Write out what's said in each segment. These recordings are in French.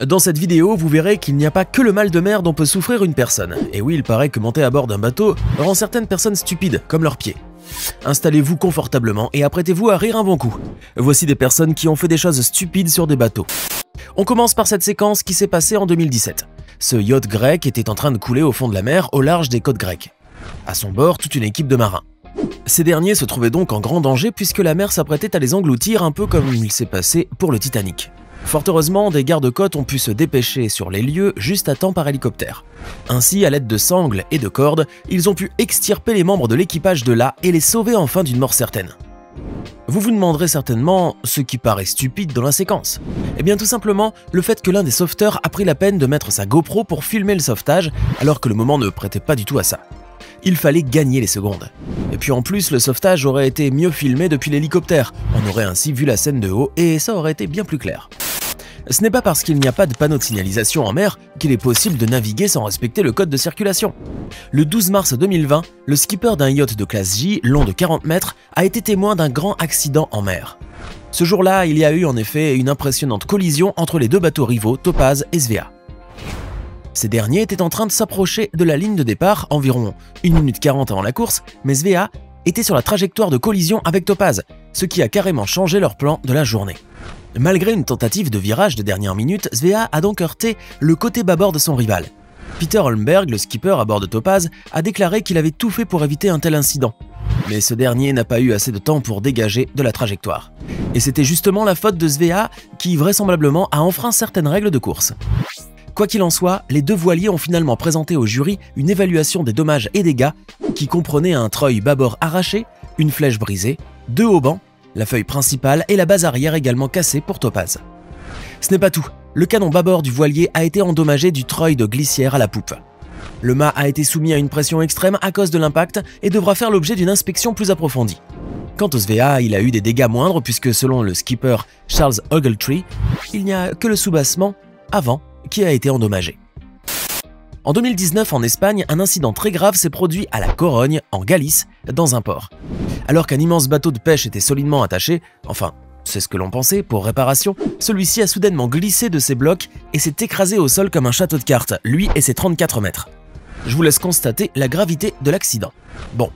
Dans cette vidéo, vous verrez qu'il n'y a pas que le mal de mer dont peut souffrir une personne. Et oui, il paraît que monter à bord d'un bateau rend certaines personnes stupides, comme leurs pieds. Installez-vous confortablement et apprêtez-vous à rire un bon coup. Voici des personnes qui ont fait des choses stupides sur des bateaux. On commence par cette séquence qui s'est passée en 2017. Ce yacht grec était en train de couler au fond de la mer au large des côtes grecques. À son bord, toute une équipe de marins. Ces derniers se trouvaient donc en grand danger puisque la mer s'apprêtait à les engloutir un peu comme il s'est passé pour le Titanic. Fort heureusement, des gardes-côtes ont pu se dépêcher sur les lieux juste à temps par hélicoptère. Ainsi, à l'aide de sangles et de cordes, ils ont pu extirper les membres de l'équipage de là et les sauver enfin d'une mort certaine. Vous vous demanderez certainement ce qui paraît stupide dans la séquence. Eh bien tout simplement, le fait que l'un des sauveteurs a pris la peine de mettre sa GoPro pour filmer le sauvetage alors que le moment ne prêtait pas du tout à ça. Il fallait gagner les secondes. Et puis en plus, le sauvetage aurait été mieux filmé depuis l'hélicoptère. On aurait ainsi vu la scène de haut et ça aurait été bien plus clair. Ce n'est pas parce qu'il n'y a pas de panneau de signalisation en mer qu'il est possible de naviguer sans respecter le code de circulation. Le 12 mars 2020, le skipper d'un yacht de classe J, long de 40 mètres, a été témoin d'un grand accident en mer. Ce jour-là, il y a eu en effet une impressionnante collision entre les deux bateaux rivaux, Topaz et Svea. Ces derniers étaient en train de s'approcher de la ligne de départ, environ 1 minute 40 avant la course, mais Svea était sur la trajectoire de collision avec Topaz, ce qui a carrément changé leur plan de la journée. Malgré une tentative de virage de dernière minute, Svea a donc heurté le côté bâbord de son rival. Peter Holmberg, le skipper à bord de Topaz, a déclaré qu'il avait tout fait pour éviter un tel incident. Mais ce dernier n'a pas eu assez de temps pour dégager de la trajectoire. Et c'était justement la faute de Svea qui, vraisemblablement, a enfreint certaines règles de course. Quoi qu'il en soit, les deux voiliers ont finalement présenté au jury une évaluation des dommages et dégâts qui comprenait un treuil bâbord arraché, une flèche brisée, 2 haubans, la feuille principale et la base arrière également cassée pour Topaz. Ce n'est pas tout, le canon bâbord du voilier a été endommagé du treuil de glissière à la poupe. Le mât a été soumis à une pression extrême à cause de l'impact et devra faire l'objet d'une inspection plus approfondie. Quant au Svea, il a eu des dégâts moindres puisque selon le skipper Charles Ogletree, il n'y a que le soubassement avant qui a été endommagé. En 2019, en Espagne, un incident très grave s'est produit à la Corogne, en Galice, dans un port. Alors qu'un immense bateau de pêche était solidement attaché, enfin, c'est ce que l'on pensait, pour réparation, celui-ci a soudainement glissé de ses blocs et s'est écrasé au sol comme un château de cartes, lui et ses 34 mètres. Je vous laisse constater la gravité de l'accident. Bon,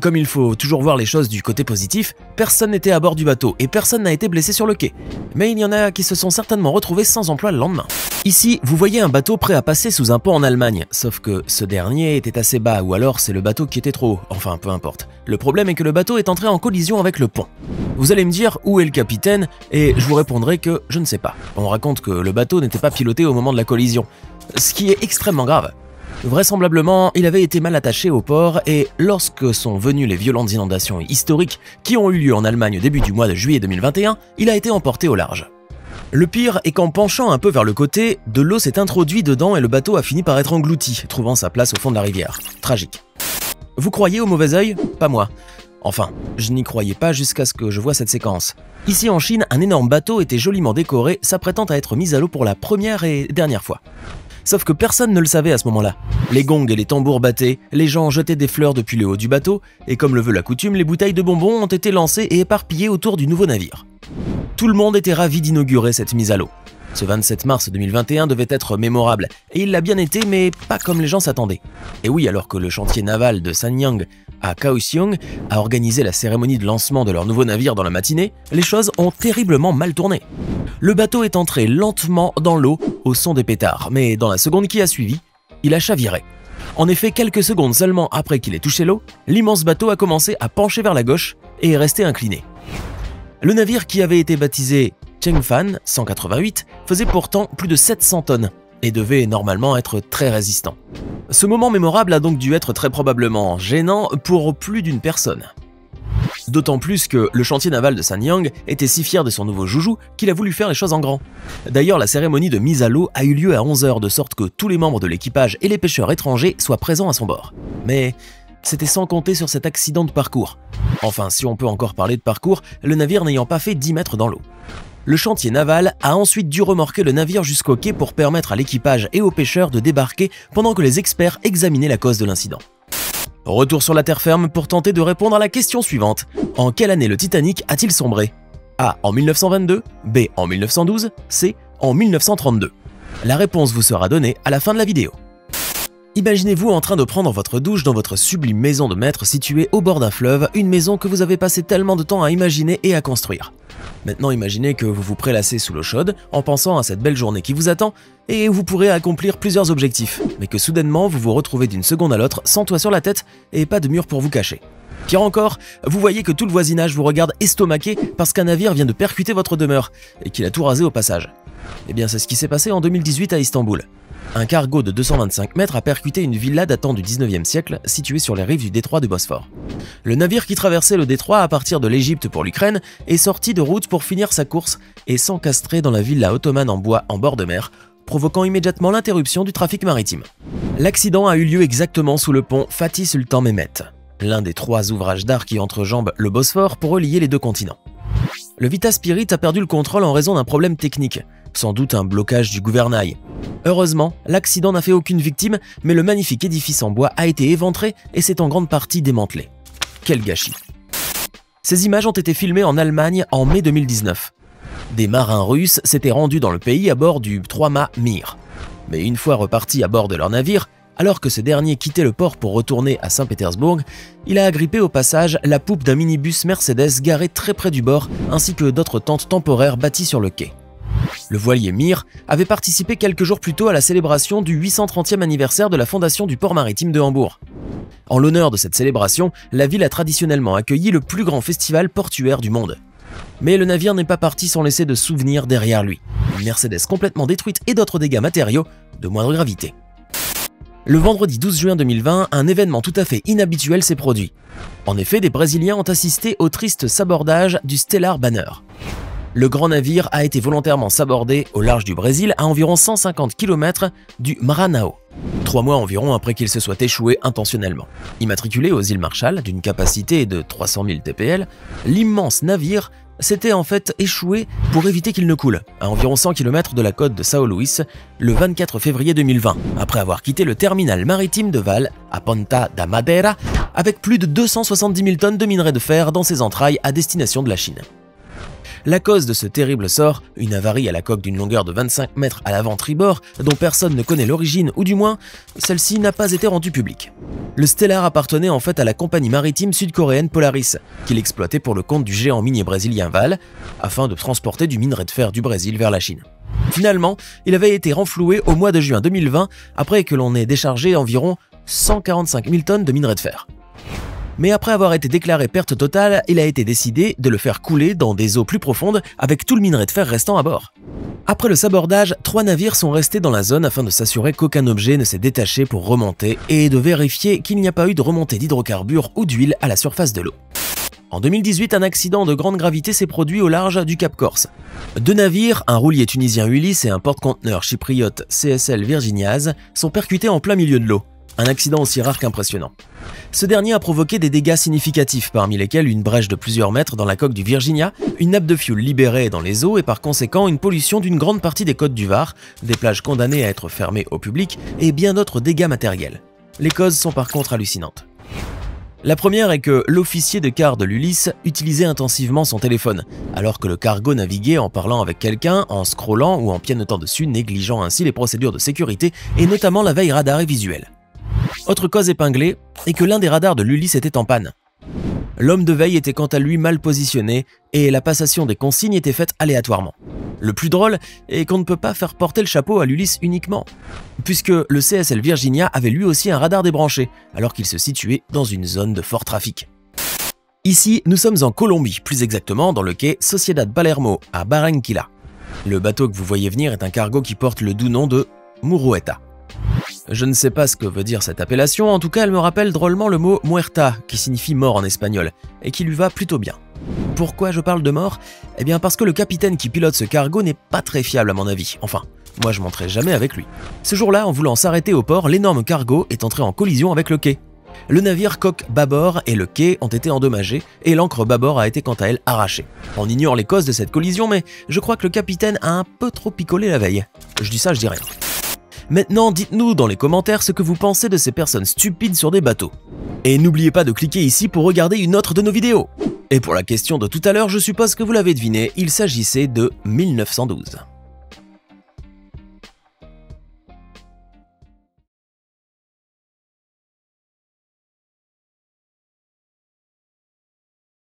comme il faut toujours voir les choses du côté positif, personne n'était à bord du bateau et personne n'a été blessé sur le quai. Mais il y en a qui se sont certainement retrouvés sans emploi le lendemain. Ici, vous voyez un bateau prêt à passer sous un pont en Allemagne, sauf que ce dernier était assez bas ou alors c'est le bateau qui était trop haut, enfin peu importe. Le problème est que le bateau est entré en collision avec le pont. Vous allez me dire où est le capitaine et je vous répondrai que je ne sais pas. On raconte que le bateau n'était pas piloté au moment de la collision, ce qui est extrêmement grave. Vraisemblablement, il avait été mal attaché au port et lorsque sont venues les violentes inondations historiques qui ont eu lieu en Allemagne au début du mois de juillet 2021, il a été emporté au large. Le pire est qu'en penchant un peu vers le côté, de l'eau s'est introduite dedans et le bateau a fini par être englouti, trouvant sa place au fond de la rivière. Tragique. Vous croyez au mauvais œil? Pas moi. Enfin, je n'y croyais pas jusqu'à ce que je vois cette séquence. Ici en Chine, un énorme bateau était joliment décoré, s'apprêtant à être mis à l'eau pour la première et dernière fois. Sauf que personne ne le savait à ce moment-là. Les gongs et les tambours battaient, les gens jetaient des fleurs depuis le haut du bateau, et comme le veut la coutume, les bouteilles de bonbons ont été lancées et éparpillées autour du nouveau navire. Tout le monde était ravi d'inaugurer cette mise à l'eau. Ce 27 mars 2021 devait être mémorable, et il l'a bien été, mais pas comme les gens s'attendaient. Et oui, alors que le chantier naval de Sanyang à Kaohsiung a organisé la cérémonie de lancement de leur nouveau navire dans la matinée, les choses ont terriblement mal tourné. Le bateau est entré lentement dans l'eau au son des pétards, mais dans la seconde qui a suivi, il a chaviré. En effet, quelques secondes seulement après qu'il ait touché l'eau, l'immense bateau a commencé à pencher vers la gauche et est resté incliné. Le navire qui avait été baptisé Chengfan 188 faisait pourtant plus de 700 tonnes et devait normalement être très résistant. Ce moment mémorable a donc dû être très probablement gênant pour plus d'une personne. D'autant plus que le chantier naval de Sanyang était si fier de son nouveau joujou qu'il a voulu faire les choses en grand. D'ailleurs, la cérémonie de mise à l'eau a eu lieu à 11 h de sorte que tous les membres de l'équipage et les pêcheurs étrangers soient présents à son bord. Mais c'était sans compter sur cet accident de parcours. Enfin, si on peut encore parler de parcours, le navire n'ayant pas fait 10 mètres dans l'eau. Le chantier naval a ensuite dû remorquer le navire jusqu'au quai pour permettre à l'équipage et aux pêcheurs de débarquer pendant que les experts examinaient la cause de l'incident. Retour sur la terre ferme pour tenter de répondre à la question suivante. En quelle année le Titanic a-t-il sombré? A. En 1922, B. En 1912, C. En 1932. La réponse vous sera donnée à la fin de la vidéo. Imaginez-vous en train de prendre votre douche dans votre sublime maison de maître située au bord d'un fleuve, une maison que vous avez passé tellement de temps à imaginer et à construire. Maintenant imaginez que vous vous prélassez sous l'eau chaude en pensant à cette belle journée qui vous attend et où vous pourrez accomplir plusieurs objectifs, mais que soudainement vous vous retrouvez d'une seconde à l'autre sans toit sur la tête et pas de mur pour vous cacher. Pire encore, vous voyez que tout le voisinage vous regarde estomaqué parce qu'un navire vient de percuter votre demeure et qu'il a tout rasé au passage. Eh bien c'est ce qui s'est passé en 2018 à Istanbul. Un cargo de 225 mètres a percuté une villa datant du 19e siècle située sur les rives du détroit du Bosphore. Le navire qui traversait le détroit à partir de l'Égypte pour l'Ukraine est sorti de route pour finir sa course et s'encastrer dans la villa ottomane en bois en bord de mer, provoquant immédiatement l'interruption du trafic maritime. L'accident a eu lieu exactement sous le pont Fatih Sultan Mehmet, l'un des 3 ouvrages d'art qui entrejambent le Bosphore pour relier les 2 continents. Le Vita Spirit a perdu le contrôle en raison d'un problème technique, sans doute un blocage du gouvernail. Heureusement, l'accident n'a fait aucune victime, mais le magnifique édifice en bois a été éventré et s'est en grande partie démantelé. Quel gâchis! Ces images ont été filmées en Allemagne en mai 2019. Des marins russes s'étaient rendus dans le pays à bord du 3-mâts Mir. Mais une fois repartis à bord de leur navire, alors que ce dernier quittait le port pour retourner à Saint-Pétersbourg, il a agrippé au passage la poupe d'un minibus Mercedes garé très près du bord, ainsi que d'autres tentes temporaires bâties sur le quai. Le voilier Mir avait participé quelques jours plus tôt à la célébration du 830e anniversaire de la fondation du port maritime de Hambourg. En l'honneur de cette célébration, la ville a traditionnellement accueilli le plus grand festival portuaire du monde. Mais le navire n'est pas parti sans laisser de souvenirs derrière lui. Une Mercedes complètement détruite et d'autres dégâts matériaux de moindre gravité. Le vendredi 12 juin 2020, un événement tout à fait inhabituel s'est produit. En effet, des Brésiliens ont assisté au triste sabordage du Stellar Banner. Le grand navire a été volontairement sabordé au large du Brésil à environ 150 km du Maranhão, 3 mois environ après qu'il se soit échoué intentionnellement. Immatriculé aux îles Marshall d'une capacité de 300 000 TPL, l'immense navire s'était en fait échoué pour éviter qu'il ne coule, à environ 100 km de la côte de São Luís, le 24 février 2020, après avoir quitté le terminal maritime de Vale, à Ponta da Madeira, avec plus de 270 000 tonnes de minerai de fer dans ses entrailles à destination de la Chine. La cause de ce terrible sort, une avarie à la coque d'une longueur de 25 mètres à l'avant-tribord, dont personne ne connaît l'origine ou du moins, celle-ci n'a pas été rendue publique. Le Stellar appartenait en fait à la compagnie maritime sud-coréenne Polaris, qu'il exploitait pour le compte du géant minier brésilien Vale, afin de transporter du minerai de fer du Brésil vers la Chine. Finalement, il avait été renfloué au mois de juin 2020, après que l'on ait déchargé environ 145 000 tonnes de minerai de fer. Mais après avoir été déclaré perte totale, il a été décidé de le faire couler dans des eaux plus profondes avec tout le minerai de fer restant à bord. Après le sabordage, 3 navires sont restés dans la zone afin de s'assurer qu'aucun objet ne s'est détaché pour remonter et de vérifier qu'il n'y a pas eu de remontée d'hydrocarbures ou d'huile à la surface de l'eau. En 2018, un accident de grande gravité s'est produit au large du Cap Corse. 2 navires, un roulier tunisien Ulysse et un porte-conteneur chypriote CSL Virginiaz, sont percutés en plein milieu de l'eau. Un accident aussi rare qu'impressionnant. Ce dernier a provoqué des dégâts significatifs, parmi lesquels une brèche de plusieurs mètres dans la coque du Virginia, une nappe de fioul libérée dans les eaux et par conséquent une pollution d'une grande partie des côtes du Var, des plages condamnées à être fermées au public et bien d'autres dégâts matériels. Les causes sont par contre hallucinantes. La première est que l'officier de quart de l'Ulysse utilisait intensivement son téléphone, alors que le cargo naviguait en parlant avec quelqu'un, en scrollant ou en pianotant dessus, négligeant ainsi les procédures de sécurité et notamment la veille radar et visuelle. Autre cause épinglée est que l'un des radars de l'Ulysse était en panne. L'homme de veille était quant à lui mal positionné et la passation des consignes était faite aléatoirement. Le plus drôle est qu'on ne peut pas faire porter le chapeau à l'Ulysse uniquement, puisque le CSL Virginia avait lui aussi un radar débranché, alors qu'il se situait dans une zone de fort trafic. Ici, nous sommes en Colombie, plus exactement dans le quai Sociedad Palermo à Barranquilla. Le bateau que vous voyez venir est un cargo qui porte le doux nom de Murueta. Je ne sais pas ce que veut dire cette appellation, en tout cas elle me rappelle drôlement le mot muerta, qui signifie mort en espagnol, et qui lui va plutôt bien. Pourquoi je parle de mort? Eh bien parce que le capitaine qui pilote ce cargo n'est pas très fiable à mon avis, enfin, moi je monterai jamais avec lui. Ce jour-là, en voulant s'arrêter au port, l'énorme cargo est entré en collision avec le quai. Le navire coque bâbord et le quai ont été endommagés, et l'ancre bâbord a été quant à elle arrachée. On ignore les causes de cette collision, mais je crois que le capitaine a un peu trop picolé la veille. Je dis ça, je dis rien. Maintenant, dites-nous dans les commentaires ce que vous pensez de ces personnes stupides sur des bateaux. Et n'oubliez pas de cliquer ici pour regarder une autre de nos vidéos. Et pour la question de tout à l'heure, je suppose que vous l'avez deviné, il s'agissait de 1912.